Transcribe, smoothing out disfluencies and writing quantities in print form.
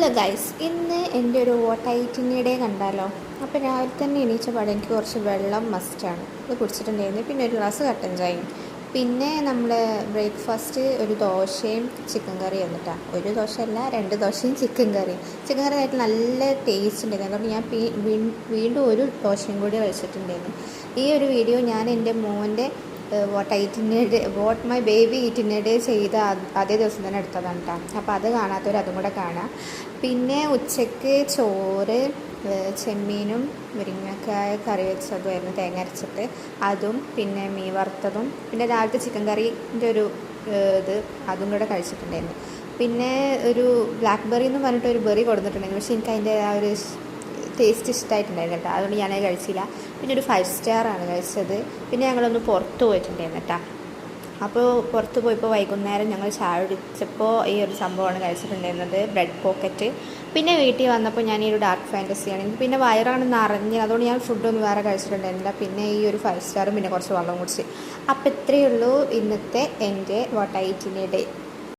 Hello guys, ഇന്ന് എൻ്റെ ഒരു വോട്ടൈറ്റിനിടെ കണ്ടാലോ. അപ്പോൾ രാവിലെ തന്നെ എണീച്ച പാടെ എനിക്ക് കുറച്ച് വെള്ളം മസ്റ്റാണ്, ഇത് കുടിച്ചിട്ടുണ്ടായിരുന്നു. പിന്നെ ഒരു ഗ്ലാസ് കട്ടൻ ചായയും, പിന്നെ നമ്മൾ ബ്രേക്ക്ഫാസ്റ്റ് ഒരു ദോശയും ചിക്കൻ കറിയും വന്നിട്ടാണ്. ഒരു ദോശ അല്ല, 2 ദോശയും ചിക്കൻ കറിയും. ചിക്കൻ കറി ആയിട്ട് നല്ല ടേസ്റ്റ് ഉണ്ടായിരുന്നു. അതുകൊണ്ട് ഞാൻ വീണ്ടും ഒരു ദോശയും കൂടി കഴിച്ചിട്ടുണ്ടായിരുന്നു. ഈ ഒരു വീഡിയോ ഞാൻ എൻ്റെ മോൻ്റെ വോട്ട് മൈ ബേബി ഈറ്റിനിടെ ചെയ്ത അതേ ദിവസം തന്നെ എടുത്തതാണ് കേട്ടോ. അപ്പോൾ അത് കാണാത്തവർ അതും കൂടെ കാണാം. പിന്നെ ഉച്ചയ്ക്ക് ചോറ്, ചെമ്മീനും മുരിങ്ങക്കായ കറി വെച്ചതുമായിരുന്നു, തേങ്ങ അരച്ചിട്ട് അതും, പിന്നെ മീൻ വറുത്തതും, പിന്നെ രാവിലത്തെ ചിക്കൻ കറീൻ്റെ ഒരു അതും കൂടെ കഴിച്ചിട്ടുണ്ടായിരുന്നു. പിന്നെ ഒരു ബ്ലാക്ക് ബെറി എന്ന് പറഞ്ഞിട്ട് ഒരു ബെറി കൊടുത്തിട്ടുണ്ടായിരുന്നു. പക്ഷേ എനിക്ക് അതിൻ്റെ ആ ഒരു ടേസ്റ്റ് ഇഷ്ടമായിട്ടുണ്ടായിരുന്നു കേട്ടോ, അതുകൊണ്ട് ഞാനത് കഴിച്ചില്ല. പിന്നെ ഒരു 5 സ്റ്റാറാണ് കഴിച്ചത്. പിന്നെ ഞങ്ങളൊന്ന് പുറത്ത് പോയിട്ടുണ്ടായിരുന്നു കേട്ടോ. അപ്പോൾ പുറത്ത് പോയപ്പോൾ വൈകുന്നേരം ഞങ്ങൾ ചായ കുടിച്ചപ്പോൾ ഈ ഒരു സംഭവമാണ് കഴിച്ചിട്ടുണ്ടായിരുന്നത്, ബ്രെഡ് പോക്കറ്റ്. പിന്നെ വീട്ടിൽ വന്നപ്പോൾ ഞാൻ ഈ ഒരു ഡാർക്ക് ഫാൻറ്റസിയാണ്. എനിക്ക് പിന്നെ വയറാണ് നിറഞ്ഞ്, അതുകൊണ്ട് ഞാൻ ഫുഡൊന്നും വേറെ കഴിച്ചിട്ടുണ്ടായിരുന്നില്ല. പിന്നെ ഈ ഒരു 5 സ്റ്റാറും പിന്നെ കുറച്ച് വെള്ളം കുടിച്ച്. അപ്പോൾ ഇത്രയേ ഉള്ളൂ ഇന്നത്തെ എൻ്റെ വോട്ടൈറ്റിനിടെ.